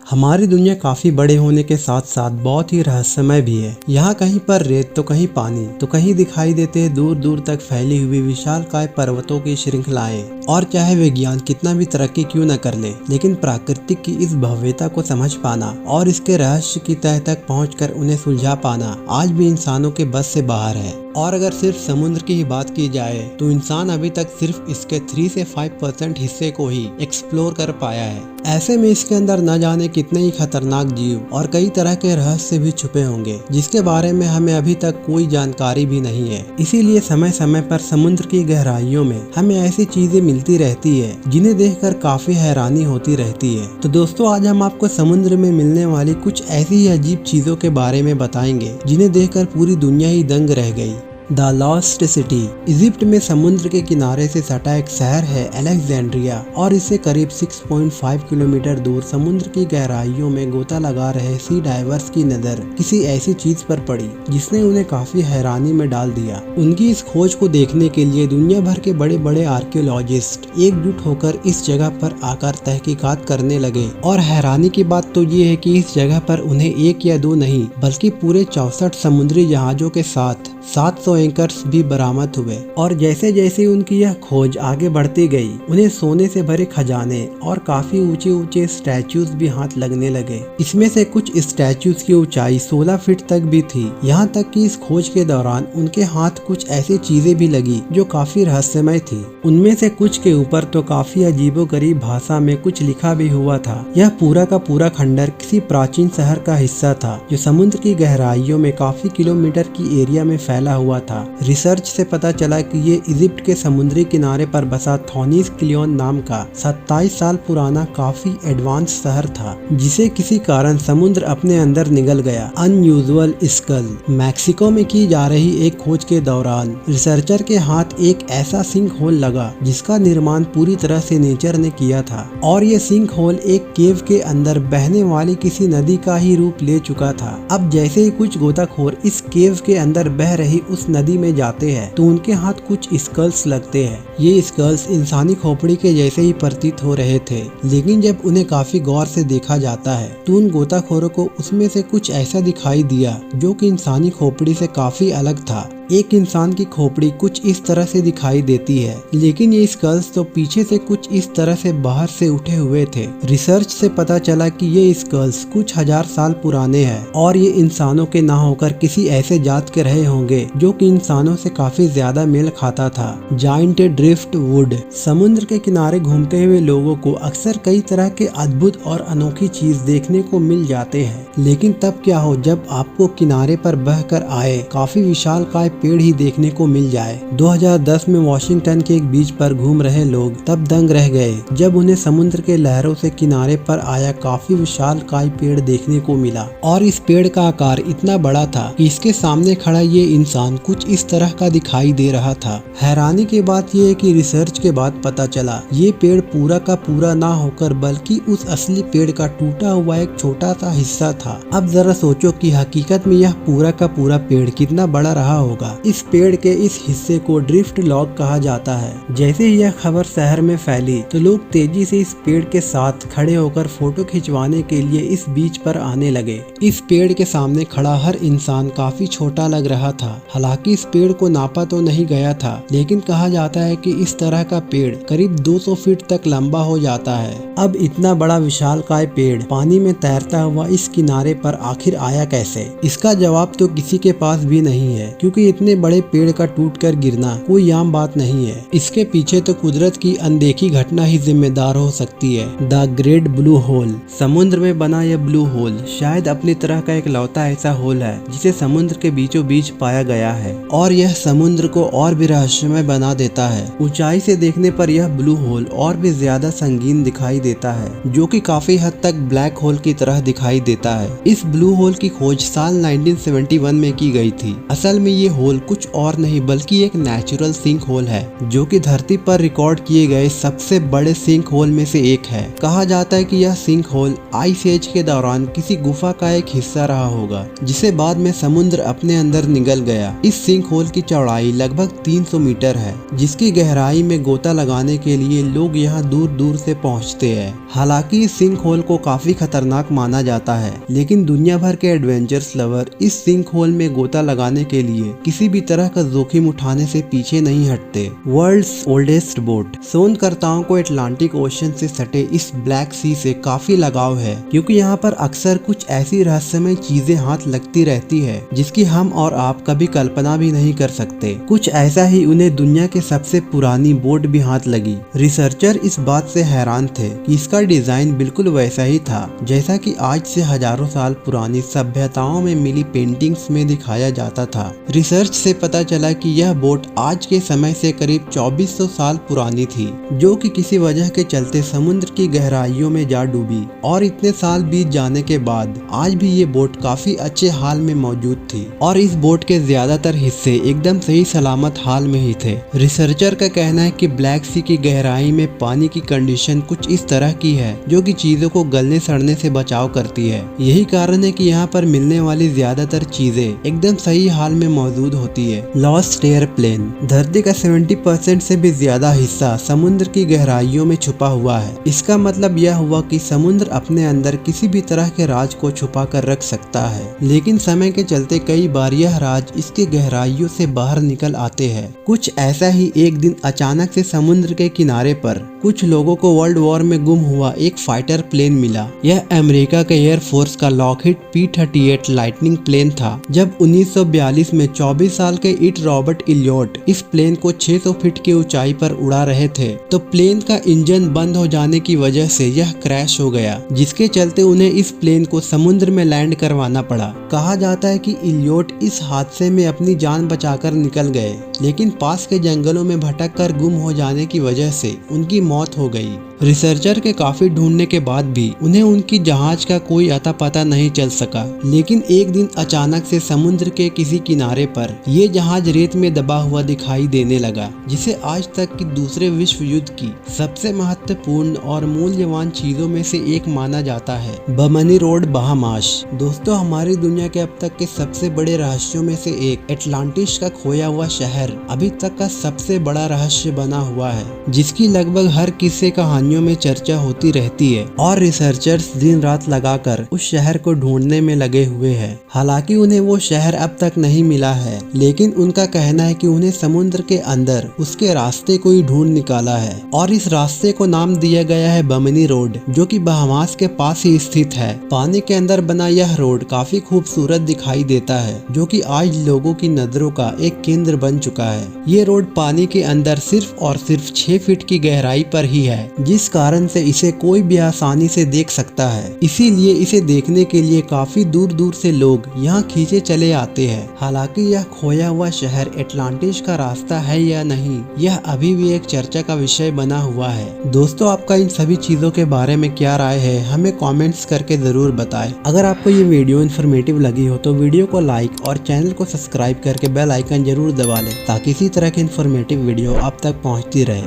हमारी दुनिया काफी बड़े होने के साथ साथ बहुत ही रहस्यमय भी है। यहाँ कहीं पर रेत तो कहीं पानी तो कहीं दिखाई देते हैं दूर दूर तक फैली हुई विशालकाय पर्वतों की श्रृंखलाएं। और चाहे विज्ञान कितना भी तरक्की क्यों न कर ले, लेकिन प्राकृतिक की इस भव्यता को समझ पाना और इसके रहस्य की तह तक पहुंचकर उन्हें सुलझा पाना आज भी इंसानों के बस से बाहर है। और अगर सिर्फ समुद्र की ही बात की जाए तो इंसान अभी तक सिर्फ इसके 3 से 5% हिस्से को ही एक्सप्लोर कर पाया है। ऐसे में इसके अंदर न जाने कितने ही खतरनाक जीव और कई तरह के रहस्य भी छुपे होंगे, जिसके बारे में हमें अभी तक कोई जानकारी भी नहीं है। इसीलिए समय समय पर समुद्र की गहराइयों में हमें ऐसी चीजें मिलती रहती है जिन्हें देखकर काफी हैरानी होती रहती है। तो दोस्तों, आज हम आपको समुद्र में मिलने वाली कुछ ऐसी ही अजीब चीजों के बारे में बताएंगे जिन्हें देखकर पूरी दुनिया ही दंग रह गई। The lost city. इजिप्ट में समुद्र के किनारे से सटा एक शहर है अलेक्जेंड्रिया, और इससे करीब 6.5 किलोमीटर दूर समुद्र की गहराइयों में गोता लगा रहे सी डाइवर्स की नजर किसी ऐसी चीज पर पड़ी जिसने उन्हें काफी हैरानी में डाल दिया। उनकी इस खोज को देखने के लिए दुनिया भर के बड़े बड़े आर्कियोलॉजिस्ट एकजुट होकर इस जगह पर आकर तहकीकात करने लगे। और हैरानी की बात तो ये है कि इस जगह पर उन्हें 1 या 2 नहीं बल्कि पूरे 64 समुद्री जहाजों के साथ 700 एंकर्स भी बरामद हुए। और जैसे जैसे उनकी यह खोज आगे बढ़ती गई, उन्हें सोने से भरे खजाने और काफी ऊंचे ऊंचे स्टैचूज भी हाथ लगने लगे। इसमें से कुछ स्टैचूज की ऊंचाई 16 फीट तक भी थी। यहाँ तक कि इस खोज के दौरान उनके हाथ कुछ ऐसी चीजें भी लगी जो काफी रहस्यमय थी। उनमें से कुछ के ऊपर तो काफी अजीबोगरीब भाषा में कुछ लिखा भी हुआ था। यह पूरा का पूरा खंडर किसी प्राचीन शहर का हिस्सा था जो समुद्र की गहराइयों में काफी किलोमीटर की एरिया में फैला हुआ था। रिसर्च से पता चला कि ये इजिप्ट के समुद्री किनारे पर बसा थोनिस क्लियोन नाम का 27 साल पुराना काफी एडवांस शहर था, जिसे किसी कारण समुद्र अपने अंदर निगल गया। Unusual school. मैक्सिको में की जा रही एक खोज के दौरान रिसर्चर के हाथ एक ऐसा सिंक होल लगा जिसका निर्माण पूरी तरह से नेचर ने किया था, और ये सिंक होल एक केव के अंदर बहने वाली किसी नदी का ही रूप ले चुका था। अब जैसे ही कुछ गोताखोर इस केव के अंदर बह रही उस नदी में जाते हैं तो उनके हाथ कुछ स्कल्स लगते हैं। ये स्कल्स इंसानी खोपड़ी के जैसे ही प्रतीत हो रहे थे, लेकिन जब उन्हें काफी गौर से देखा जाता है तो उन गोताखोरों को उसमें से कुछ ऐसा दिखाई दिया जो कि इंसानी खोपड़ी से काफी अलग था। एक इंसान की खोपड़ी कुछ इस तरह से दिखाई देती है, लेकिन ये स्कल्स तो पीछे से कुछ इस तरह से बाहर से उठे हुए थे। रिसर्च से पता चला कि ये स्कल्स कुछ 1000 साल पुराने हैं और ये इंसानों के ना होकर किसी ऐसे जात के रहे होंगे जो कि इंसानों से काफी ज्यादा मेल खाता था। Giant drift would. समुद्र के किनारे घूमते हुए लोगों को अक्सर कई तरह के अद्भुत और अनोखी चीज देखने को मिल जाते हैं, लेकिन तब क्या हो जब आपको किनारे पर बहकर आए काफी विशालकाय पेड़ ही देखने को मिल जाए। 2010 में वॉशिंगटन के एक बीच पर घूम रहे लोग तब दंग रह गए जब उन्हें समुद्र के लहरों से किनारे पर आया काफी विशालकाय पेड़ देखने को मिला। और इस पेड़ का आकार इतना बड़ा था कि इसके सामने खड़ा ये इंसान कुछ इस तरह का दिखाई दे रहा था। हैरानी की बात यह है कि रिसर्च के बाद पता चला ये पेड़ पूरा का पूरा ना होकर बल्कि उस असली पेड़ का टूटा हुआ एक छोटा सा हिस्सा था। अब जरा सोचो कि हकीकत में यह पूरा का पूरा पेड़ कितना बड़ा रहा होगा। इस पेड़ के इस हिस्से को ड्रिफ्ट लॉग कहा जाता है। जैसे ही यह खबर शहर में फैली तो लोग तेजी से इस पेड़ के साथ खड़े होकर फोटो खिंचवाने के लिए इस बीच पर आने लगे। इस पेड़ के सामने खड़ा हर इंसान काफी छोटा लग रहा था। हालांकि इस पेड़ को नापा तो नहीं गया था, लेकिन कहा जाता है कि इस तरह का पेड़ करीब 200 फीट तक लंबा हो जाता है। अब इतना बड़ा विशालकाय पेड़ पानी में तैरता हुआ इस किनारे पर आखिर आया कैसे? इसका जवाब तो किसी के पास भी नहीं है, क्योंकि इतने बड़े पेड़ का टूटकर गिरना कोई आम बात नहीं है। इसके पीछे तो कुदरत की अनदेखी घटना ही जिम्मेदार हो सकती है। The great blue hole. समुद्र में बना यह ब्लू होल शायद अपनी तरह का एक लौता ऐसा होल है जिसे समुद्र के बीचों बीच पाया गया है, और यह समुद्र को और भी रहस्यमय बना देता है। ऊंचाई से देखने पर यह ब्लू होल और भी ज्यादा संगीन दिखाई देता है, जो कि काफी हद तक ब्लैक होल की तरह दिखाई देता है। इस ब्लू होल की खोज साल 1971 में की गई थी। असल में ये होल कुछ और नहीं बल्कि एक नेचुरल सिंक होल है जो कि धरती पर रिकॉर्ड किए गए सबसे बड़े सिंक होल में से एक है। कहा जाता है कि यह सिंक होल आइस एज के दौरान किसी गुफा का एक हिस्सा रहा होगा जिसे बाद में समुद्र अपने अंदर निगल गया। इस सिंक होल की चौड़ाई लगभग 300 मीटर है जिसकी गहराई में गोता लगाने के लिए लोग यहाँ दूर दूर से पहुँचते हैं। हालांकि इस सिंक होल को काफी खतरनाक माना जाता है, लेकिन दुनिया भर के एडवेंचर्स लवर इस सिंक होल में गोता लगाने के लिए किसी भी तरह का जोखिम उठाने से पीछे नहीं हटते। World's oldest boat. शोधकर्ताओं को अटलांटिक ओशन से सटे इस ब्लैक सी से काफी लगाव है क्योंकि यहाँ पर अक्सर कुछ ऐसी रहस्यमय चीजें हाथ लगती रहती है जिसकी हम और आप कभी कल्पना भी नहीं कर सकते। कुछ ऐसा ही उन्हें दुनिया के सबसे पुरानी बोट भी हाथ लगी। रिसर्चर इस बात से हैरान थे कि इसका डिजाइन बिल्कुल वैसा ही था जैसा कि आज से हजारों साल पुरानी सभ्यताओं में मिली पेंटिंग्स में दिखाया जाता था। रिसर्च से पता चला कि यह बोट आज के समय से करीब 2400 साल पुरानी थी जो कि किसी वजह के चलते समुद्र की गहराइयों में जा डूबी और इतने साल बीत जाने के बाद आज भी ये बोट काफी अच्छे हाल में मौजूद थी और इस बोट के ज्यादातर हिस्से एकदम सही सलामत हाल में ही थे। रिसर्चर का कहना है कि ब्लैक सी की गहराई में पानी की कंडीशन कुछ इस तरह की है जो कि चीजों को गलने सड़ने से बचाव करती है। यही कारण है कि यहाँ पर मिलने वाली ज्यादातर चीजें एकदम सही हाल में मौजूद होती है। Lost airplane. धरती का 70% से भी ज्यादा हिस्सा समुद्र की गहराइयों में छुपा हुआ है। इसका मतलब यह हुआ कि समुद्र अपने अंदर किसी भी तरह के राज को छुपा कर रख सकता है, लेकिन समय के चलते कई बार यह राज इसके गहराइयों से बाहर निकल आते हैं। कुछ ऐसा ही एक दिन अचानक से समुद्र के किनारे पर कुछ लोगों को वर्ल्ड वॉर में गुम हुआ एक फाइटर प्लेन मिला। यह अमेरिका के एयरफोर्स का लॉकहीड P-38 लाइटनिंग प्लेन था। जब 1942 में 24 साल के इट रॉबर्ट इलियट इस प्लेन को 600 फीट की ऊंचाई पर उड़ा रहे थे तो प्लेन का इंजन बंद हो जाने की वजह से यह क्रैश हो गया, जिसके चलते उन्हें इस प्लेन को समुद्र में लैंड करवाना पड़ा। कहा जाता है कि इलियट इस हादसे में अपनी जान बचाकर निकल गए, लेकिन पास के जंगलों में भटक कर गुम हो जाने की वजह से उनकी मौत हो गई। रिसर्चर के काफी ढूंढने के बाद भी उन्हें उनकी जहाज का कोई अता पता नहीं चल सका, लेकिन एक दिन अचानक से समुद्र के किसी किनारे पर ये जहाज रेत में दबा हुआ दिखाई देने लगा, जिसे आज तक की दूसरे विश्व युद्ध की सबसे महत्वपूर्ण और मूल्यवान चीजों में से एक माना जाता है। Bamni road, Bahamas. दोस्तों, हमारी दुनिया के अब तक के सबसे बड़े रहस्यों में से एक एटलांटिस का खोया हुआ शहर अभी तक का सबसे बड़ा रहस्य बना हुआ है, जिसकी लगभग हर किस्से कहानियों में चर्चा होती रहती है और रिसर्चर्स दिन रात लगाकर उस शहर को ढूंढने में लगे हुए हैं। हालांकि उन्हें वो शहर अब तक नहीं मिला है, लेकिन उनका कहना है कि उन्हें समुद्र के अंदर उसके रास्ते को ही ढूंढ निकाला है और इस रास्ते को नाम दिया गया है बमनी रोड, जो कि बहामास के पास ही स्थित है। पानी के अंदर बना यह रोड काफी खूबसूरत दिखाई देता है, जो कि आज लोगों की नजरों का एक केंद्र बन चुका है। ये रोड पानी के अंदर सिर्फ और सिर्फ 6 फीट की गहराई पर ही है, जिस कारण से इसे कोई भी आसानी से देख सकता है। इसीलिए इसे देखने के लिए काफी दूर दूर से लोग यहाँ खींचे चले आते हैं। हालांकि यह खोया हुआ शहर एटलांटिस का रास्ता है या नहीं, यह अभी भी एक चर्चा का विषय बना हुआ है। दोस्तों, आपका इन सभी चीजों के बारे में क्या राय है, हमें कमेंट्स करके जरूर बताएं। अगर आपको ये वीडियो इन्फॉर्मेटिव लगी हो तो वीडियो को लाइक और चैनल को सब्सक्राइब करके बेल आइकन जरूर दबा लें ताकि इसी तरह की इन्फॉर्मेटिव वीडियो आप तक पहुँचती रहे।